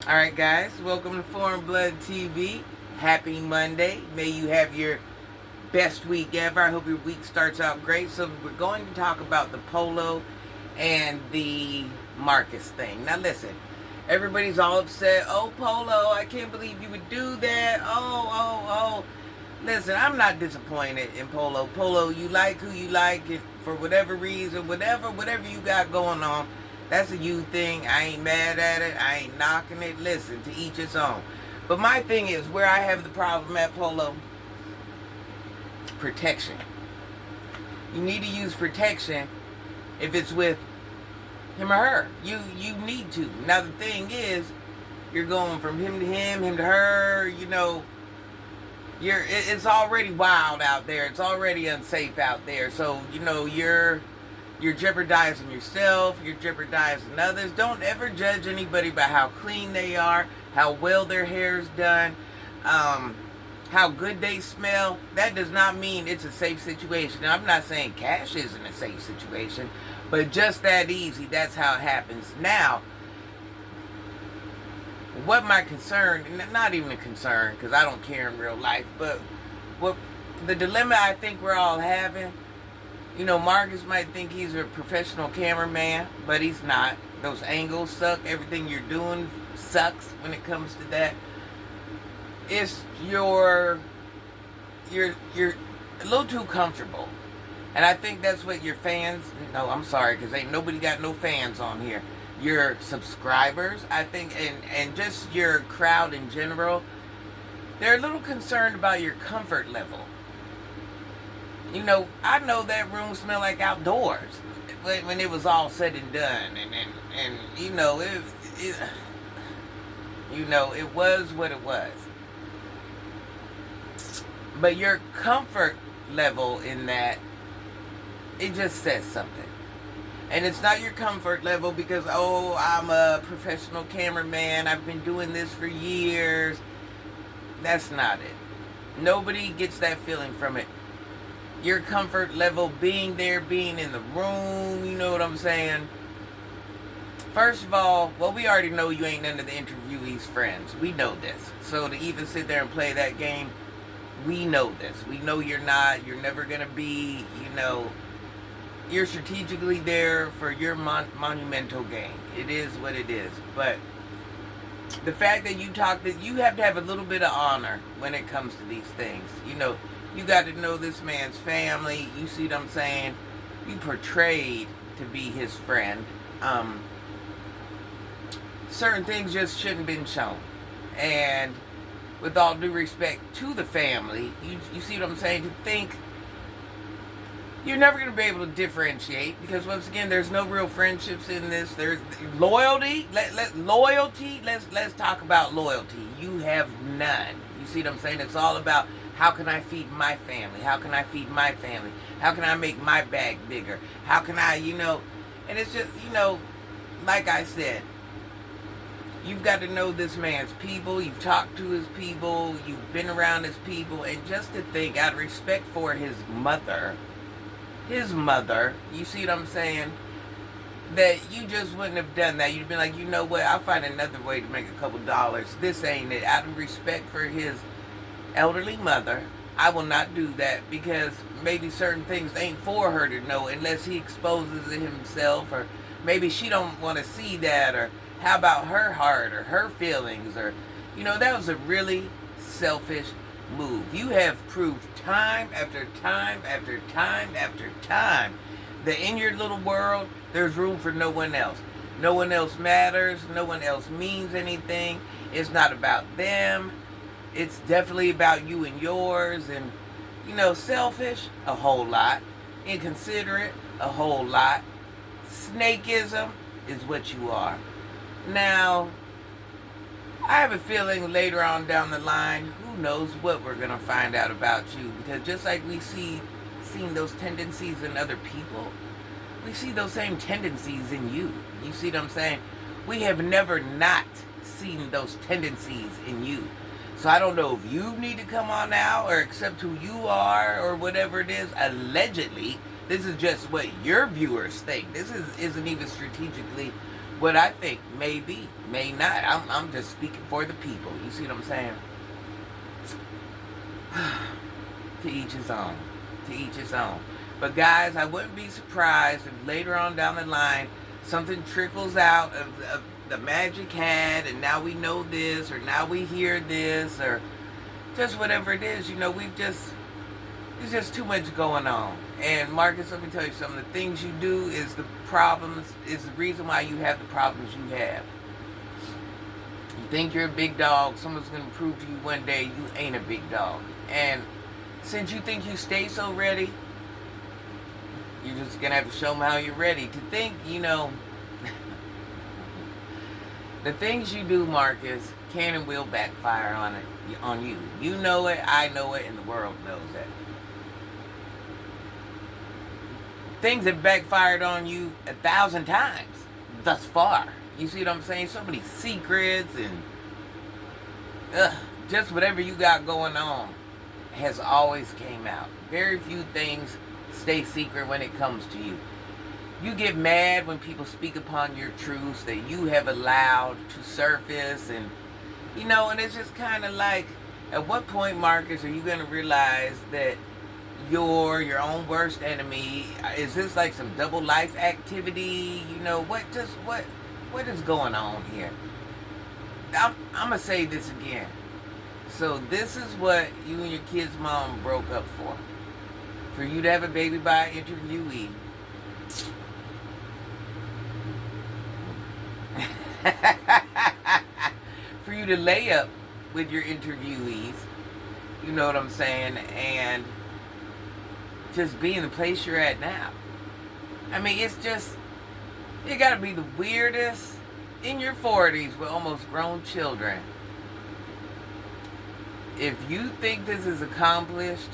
Alright guys, welcome to Foreign Blood TV. Happy Monday. May you have your best week ever. I hope your week starts out great. So we're going to talk about the polo and the Marcus thing. Now listen, everybody's all upset. Oh, Polo, I can't believe you would do that. Oh. Listen, I'm not disappointed in Polo. Polo, you like who you like it for whatever reason, whatever you got going on. That's a you thing. I ain't mad at it. I ain't knocking it. Listen, to each its own. But my thing is, where I have the problem at Polo, protection. You need to use protection if it's with him or her. You need to. Now the thing is, you're going from him to her, it's already wild out there. It's already unsafe out there. So, you're jeopardizing yourself, you're jeopardizing others. Don't ever judge anybody by how clean they are, how well their hair's done, how good they smell. That does not mean it's a safe situation. Now, I'm not saying Cash isn't a safe situation, but just that easy, that's how it happens. Now, what my concern, not even a concern, because I don't care in real life, but what the dilemma I think we're all having, Marcus might think he's a professional cameraman, but he's not. Those angles suck. Everything you're doing sucks when it comes to that. It's you're a little too comfortable. And I think that's what your fans, no, I'm sorry, because ain't nobody got no fans on here. Your subscribers, I think, and just your crowd in general, they're a little concerned about your comfort level. I know that room smelled like outdoors when it was all said and done, and it was what it was. But your comfort level in that, it just says something. And it's not your comfort level because, oh, I'm a professional cameraman, I've been doing this for years. That's not it. Nobody gets that feeling from it. Your comfort level being there, being in the room, you know what I'm saying? First of all, well, we already know you ain't none of the interviewees' friends. We know this. So to even sit there and play that game, we know this. We know you're not. You're never going to be, you're strategically there for your monumental gain. It is what it is. But the fact that you have to have a little bit of honor when it comes to these things. You got to know this man's family. You see what I'm saying? You portrayed to be his friend. Certain things just shouldn't have been shown. And with all due respect to the family, you see what I'm saying? To think you're never going to be able to differentiate because once again, there's no real friendships in this. There's loyalty. Let's talk about loyalty. You have none. You see what I'm saying? It's all about how can I feed my family? How can I feed my family? How can I make my bag bigger? How can I, and it's just, like I said, you've got to know this man's people. You've talked to his people. You've been around his people. And just to think, out of respect for his mother, you see what I'm saying? That you just wouldn't have done that. You'd been like, you know what? I'll find another way to make a couple dollars. This ain't it. Out of respect for his elderly mother, I will not do that because maybe certain things ain't for her to know unless he exposes it himself, or maybe she don't want to see that, or how about her heart or her feelings, or that was a really selfish move. You have proved time after time after time after time that in your little world there's room for no one else. No one else matters. No one else means anything. It's not about them. It's definitely about you and yours. And selfish, a whole lot. Inconsiderate, a whole lot. Snakeism is what you are. Now, I have a feeling later on down the line, who knows what we're going to find out about you. Because just like we seen those tendencies in other people, we see those same tendencies in you. You see what I'm saying? We have never not seen those tendencies in you. So I don't know if you need to come on now or accept who you are or whatever it is. Allegedly, this is just what your viewers think. This isn't even strategically what I think may be, may not. I'm just speaking for the people. You see what I'm saying? To each his own. To each his own. But guys, I wouldn't be surprised if later on down the line something trickles out of the magic hat, and now we know this, or now we hear this, or just whatever it is. You know, there's just too much going on. And Marcus, let me tell you something. The things you do is the problems, is the reason why you have the problems you have. You think you're a big dog, someone's going to prove to you one day you ain't a big dog. And since you think you stay so ready, you're just going to have to show them how you're ready. To think, you know, the things you do, Marcus, can and will backfire on you. You know it, I know it, and the world knows that. Things have backfired on you 1,000 times thus far. You see what I'm saying? So many secrets and just whatever you got going on has always came out. Very few things stay secret when it comes to you. You get mad when people speak upon your truths that you have allowed to surface, and you know, and it's just kind of like, at what point, Marcus, are you going to realize that you're your own worst enemy? Is this like some double life activity? You know, what is going on here? I'm going to say this again. So this is what you and your kid's mom broke up for. For you to have a baby by an interviewee. For you to lay up with your interviewees. You know what I'm saying? And just be in the place you're at now. I mean, it's just, you gotta be the weirdest in your 40s with almost grown children. If you think this is accomplished,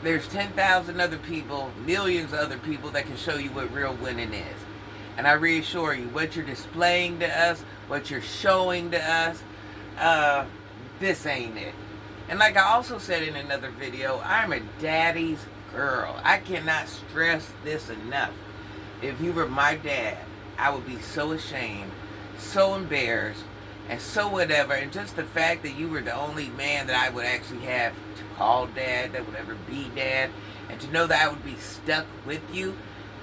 there's 10,000 other people, millions of other people that can show you what real winning is. And I reassure you, what you're displaying to us, what you're showing to us, this ain't it. And like I also said in another video, I'm a daddy's girl. I cannot stress this enough. If you were my dad, I would be so ashamed, so embarrassed, and so whatever. And just the fact that you were the only man that I would actually have to call dad, that would ever be dad, and to know that I would be stuck with you,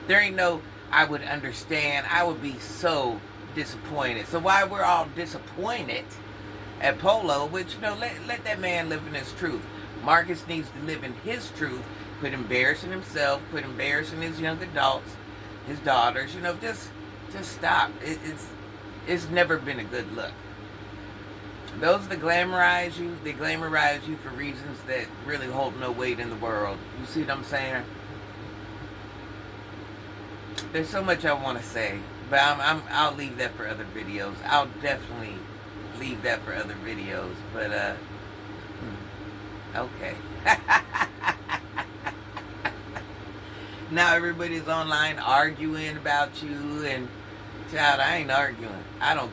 there ain't no I would understand. I would be so disappointed. So while we're all disappointed at Polo, which, you know, let that man live in his truth. Marcus needs to live in his truth, quit embarrassing himself, quit embarrassing his young adults, his daughters, you know, just stop. It's never been a good look. Those that glamorize you, they glamorize you for reasons that really hold no weight in the world. You see what I'm saying? There's so much I want to say, but I'll leave that for other videos. I'll definitely leave that for other videos, but okay. Now everybody's online arguing about you, and child, I ain't arguing. I don't,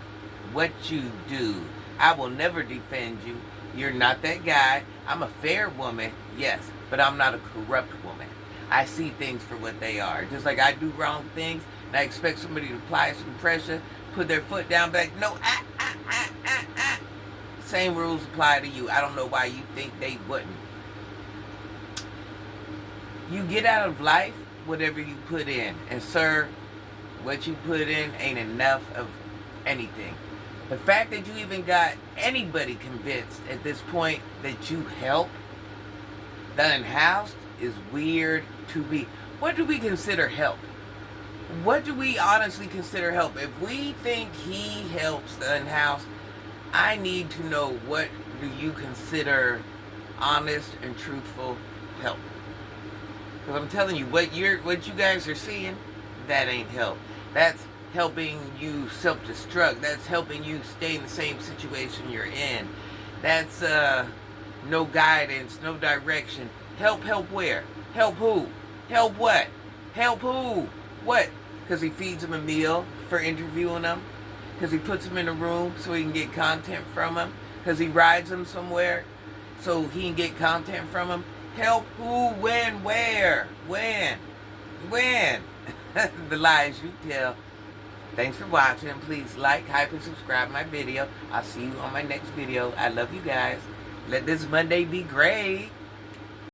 what you do, I will never defend you. You're not that guy. I'm a fair woman, yes, but I'm not a corrupt woman. I see things for what they are. Just like I do wrong things, and I expect somebody to apply some pressure, put their foot down, be like, no, Same rules apply to you. I don't know why you think they wouldn't. You get out of life whatever you put in. And sir, what you put in ain't enough of anything. The fact that you even got anybody convinced at this point that you help the unhoused is weird to be. What do we consider help? What do we honestly consider help? If we think he helps the unhoused, I need to know, what do you consider honest and truthful help? Because I'm telling you, what you guys are seeing, that ain't help. That's helping you self-destruct. That's helping you stay in the same situation you're in. That's no guidance, no direction. Help where? Help who? Help what? Help who? What? Because he feeds him a meal for interviewing him? Because he puts him in a room so he can get content from him? Because he rides him somewhere so he can get content from him? Help who, when, where, when? The lies you tell. Thanks for watching. Please like, hype, and subscribe my video. I'll see you on my next video. I love you guys. Let this Monday be great.